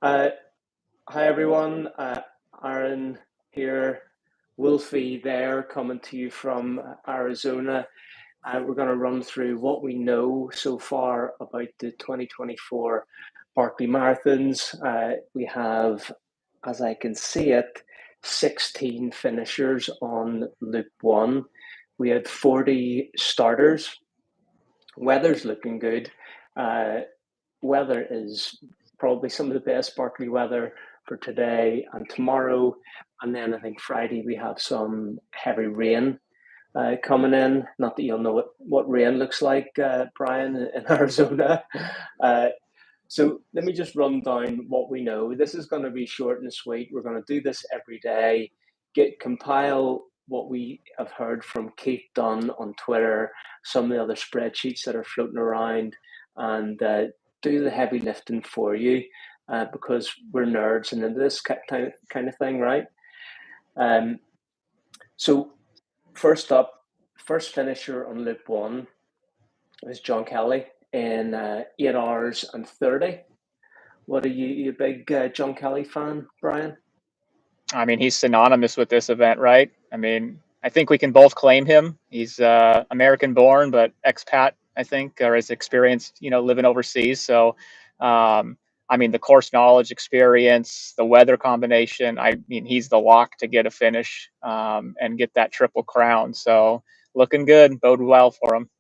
Uh, Hi everyone, Aaron here, Wolfie there, coming to you from Arizona. We're going to run through what we know so far about the 2024 Barkley Marathons. We have, as I can see it, 16 finishers on Loop 1. We had 40 starters. Weather's looking good. Uh, Weather is probably some of the best Barkley weather for today and tomorrow. And then I think Friday we have some heavy rain coming in. Not that you'll know what rain looks like, Brian, in Arizona. Uh, so let me just run down what we know. This is going to be short and sweet. We're going to do this every day, compile what we have heard from Keith Dunn on Twitter, some of the other spreadsheets that are floating around, and do the heavy lifting for you because we're nerds and into this kind of thing, right? So first up, first finisher on Loop 1 is John Kelly in 8 hours and 30. What are you a big John Kelly fan, Brian? I mean, he's synonymous with this event, right? I mean, I think we can both claim him. He's American born, but expat, I think, or has experienced, living overseas. So, I mean, the course knowledge, experience, the weather combination, I mean, he's the lock to get a finish and get that triple crown. So, looking good, bode well for him.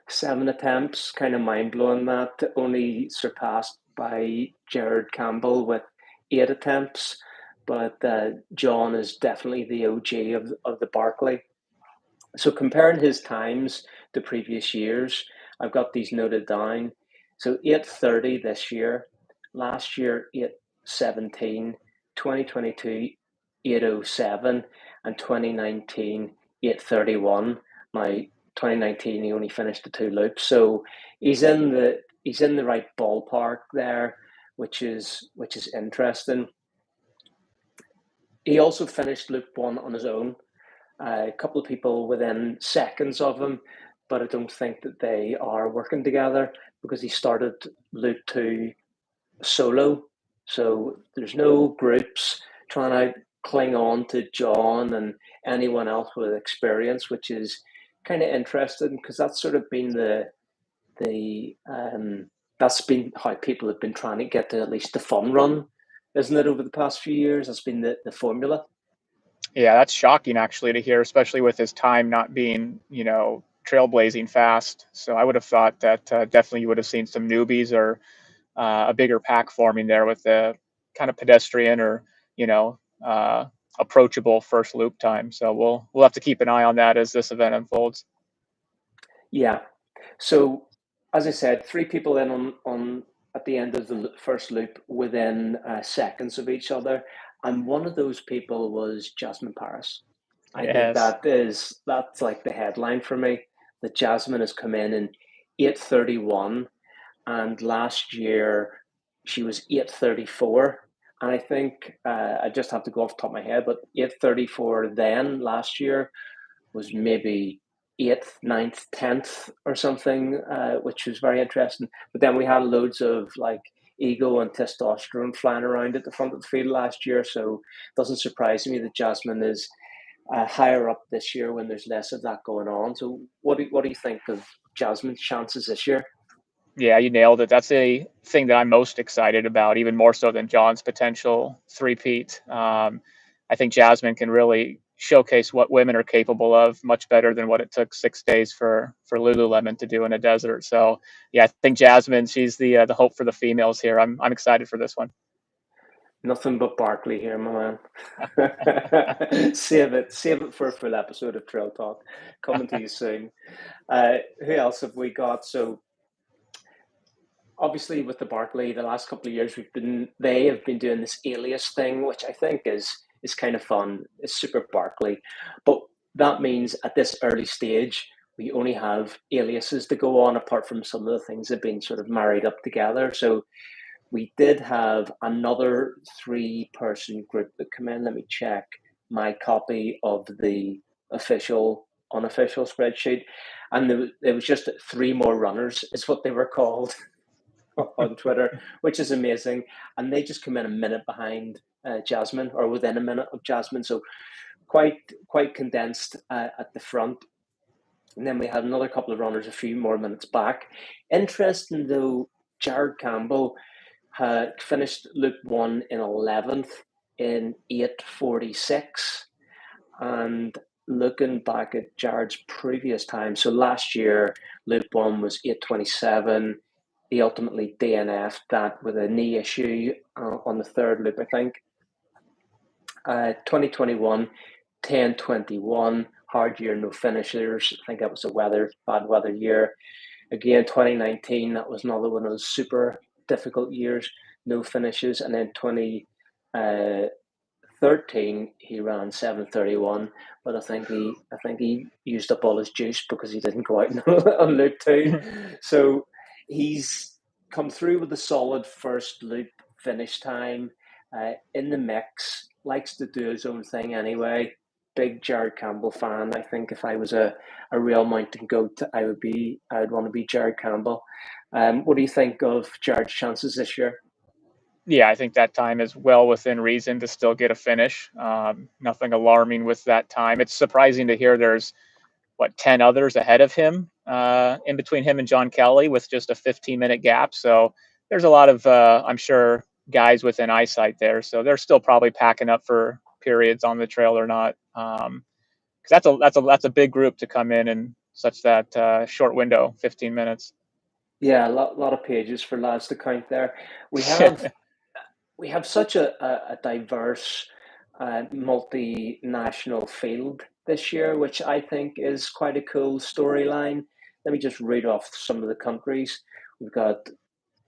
7 attempts, kind of mind blowing that, only surpassed by Jared Campbell with 8 attempts. But John is definitely the OG of the Barkley. So comparing his times to previous years, I've got these noted down. So 8:30 this year, last year 8:17, 2022 8:07, and 2019 8:31. Now 2019 he only finished the 2 loops, so he's in the right ballpark there, which is interesting. He also finished loop 1 on his own. A couple of people within seconds of him, but I don't think that they are working together because he started Loop 2 solo. So there's no groups trying to cling on to John and anyone else with experience, which is kind of interesting because that's sort of been the that's been how people have been trying to get to at least the fun run, isn't it? Over the past few years, that's been the formula. Yeah, that's shocking actually to hear, especially with his time not being, trailblazing fast. So I would have thought that definitely you would have seen some newbies or a bigger pack forming there with the kind of pedestrian or, you know, uh, approachable first loop time. So we'll have to keep an eye on that as this event unfolds. Yeah. So, as I said, 3 people in on at the end of the first loop within seconds of each other, and one of those people was Jasmine Paris. I think Yes. that's like the headline for me. That Jasmine has come in 8:31, and last year she was 8:34. And I think I just have to go off the top of my head, but 8:34 then last year was maybe eighth, ninth, 10th or something, which was very interesting. But then we had loads of like ego and testosterone flying around at the front of the field last year. So it doesn't surprise me that Jasmine is higher up this year when there's less of that going on. So what do you think of Jasmine's chances this year? Yeah, you nailed it. That's a thing that I'm most excited about, even more so than John's potential three-peat. I think Jasmine can really showcase what women are capable of much better than what it took 6 days for Lululemon to do in a desert. So, yeah, I think Jasmine, she's the hope for the females here. I'm excited for this one. Nothing but Barkley here, my man. Save it for a full episode of Trail Talk coming to you soon. Who else have we got? So obviously with the Barkley, the last couple of years they have been doing this alias thing, which I think is kind of fun. It's super Barkley, but that means at this early stage we only have aliases to go on, apart from some of the things that have been sort of married up together. So we did have another 3-person group that come in. Let me check my copy of the official unofficial spreadsheet, and there was just 3 more runners is what they were called. on Twitter, which is amazing. And they just come in a minute behind Jasmine, or within a minute of Jasmine. So quite condensed at the front. And then we had another couple of runners a few more minutes back. Interesting though, Jared Campbell had finished Loop 1 in 11th in 8:46. And looking back at Jared's previous time, so last year, Loop 1 was 8:27. He ultimately DNF'd that with a knee issue on the third loop, I think. 2021, 10:21, hard year, no finishers. I think that was a bad weather year. Again, 2019, that was another one of those super difficult years, no finishes. And then 2013, he ran 7:31, but I think he used up all his juice because he didn't go out on loop 2. So he's come through with a solid first loop finish time, in the mix, likes to do his own thing anyway. Big Jared Campbell fan. I think if I was a real mountain goat, I would want to be Jared Campbell. What do you think of Jared's chances this year? Yeah, I think that time is well within reason to still get a finish. Nothing alarming with that time. It's surprising to hear there's 10 others ahead of him, in between him and John Kelly, with just a 15-minute gap. So there's a lot of, I'm sure, guys within eyesight there. So they're still probably packing up for periods on the trail or not. Because that's a big group to come in such that short window, 15 minutes. Yeah, a lot of pages for lads to count there. We have such a diverse, multinational field this year, which I think is quite a cool storyline. Let me just read off some of the countries. We've got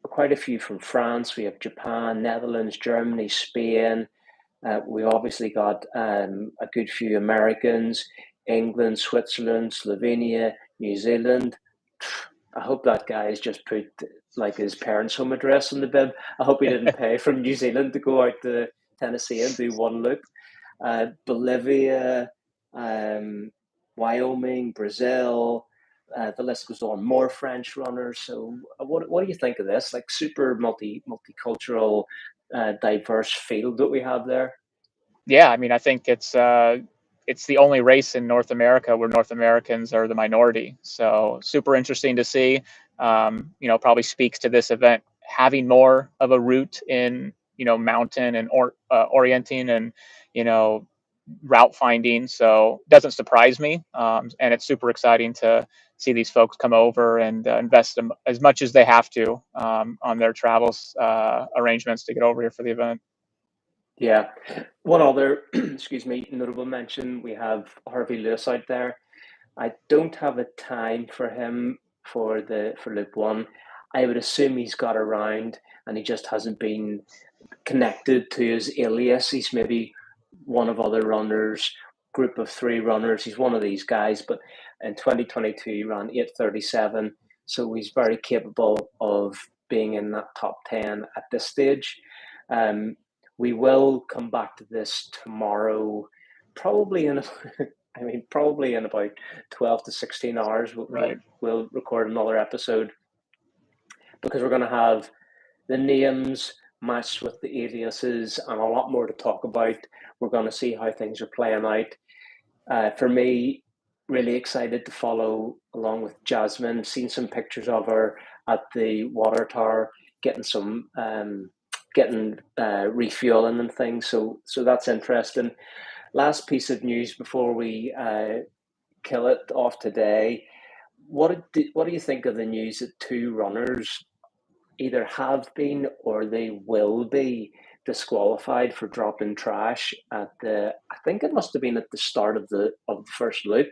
quite a few from France. We have Japan, Netherlands, Germany, Spain. We obviously got a good few Americans, England, Switzerland, Slovenia, New Zealand. I hope that guy's just put like his parents' home address on the bib. I hope he didn't pay from New Zealand to go out to Tennessee and do one loop. Bolivia, Wyoming, Brazil. The list goes on. More French runners. So, what do you think of this? Like super multicultural, diverse field that we have there. Yeah, I mean, I think it's the only race in North America where North Americans are the minority. So super interesting to see. Probably speaks to this event having more of a root in mountain and orienting and route finding. So it doesn't surprise me, and it's super exciting to see these folks come over and invest them as much as they have to on their travels arrangements to get over here for the event. Yeah. One other, excuse me, notable mention, we have Harvey Lewis out there. I don't have a time for him for Loop 1. I would assume he's got around and he just hasn't been connected to his alias. He's maybe one of other runners, group of 3 runners. He's one of these guys, but in 2022 he ran 8:37, so he's very capable of being in that top 10 at this stage. We will come back to this tomorrow, probably in probably in about 12 to 16 hours. We'll record another episode because we're going to have the names matched with the aliases and a lot more to talk about. We're going to see how things are playing out. For me, really excited to follow along with Jasmine. Seen some pictures of her at the water tower, getting some refueling and things. So that's interesting. Last piece of news before we kill it off today. What do you think of the news that 2 runners either have been or they will be disqualified for dropping trash at I think it must have been at the start of the first loop,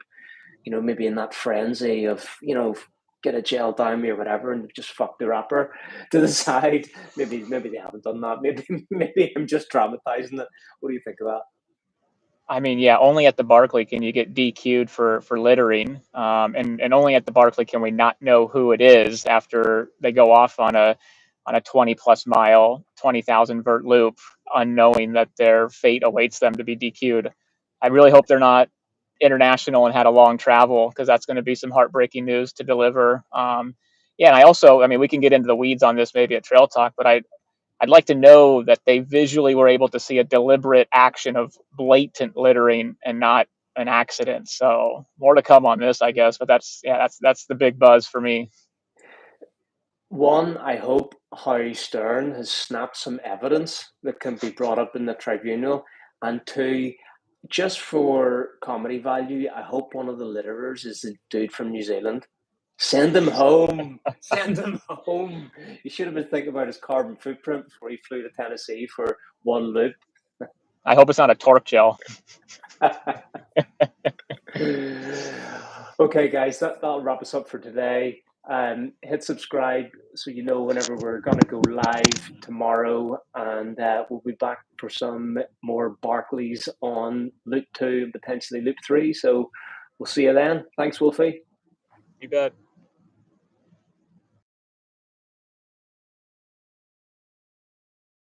maybe in that frenzy of, get a gel down me or whatever, and just fuck the rapper to the side. Maybe they haven't done that. Maybe I'm just dramatizing it. What do you think of that? I mean, yeah, only at the Barkley can you get DQ'd for littering, and only at the Barkley can we not know who it is after they go off on a 20 plus mile, 20,000 vert loop, unknowing that their fate awaits them to be DQ'd. I really hope they're not international and had a long travel, because that's going to be some heartbreaking news to deliver. Yeah, and I mean, we can get into the weeds on this maybe at Trail Talk, but I'd like to know that they visually were able to see a deliberate action of blatant littering and not an accident. So more to come on this, I guess. But that's the big buzz for me. One, I hope Harry Stern has snapped some evidence that can be brought up in the tribunal. And two, just for comedy value, I hope one of the litterers is the dude from New Zealand. Send him home. Send him home. He should have been thinking about his carbon footprint before he flew to Tennessee for one loop. I hope it's not a TORQ gel. Okay, guys, that'll wrap us up for today. Hit subscribe so you know whenever we're going to go live tomorrow, and we'll be back for some more Barkleys on Loop 2 and potentially Loop 3. So we'll see you then. Thanks, Wolfie. You bet.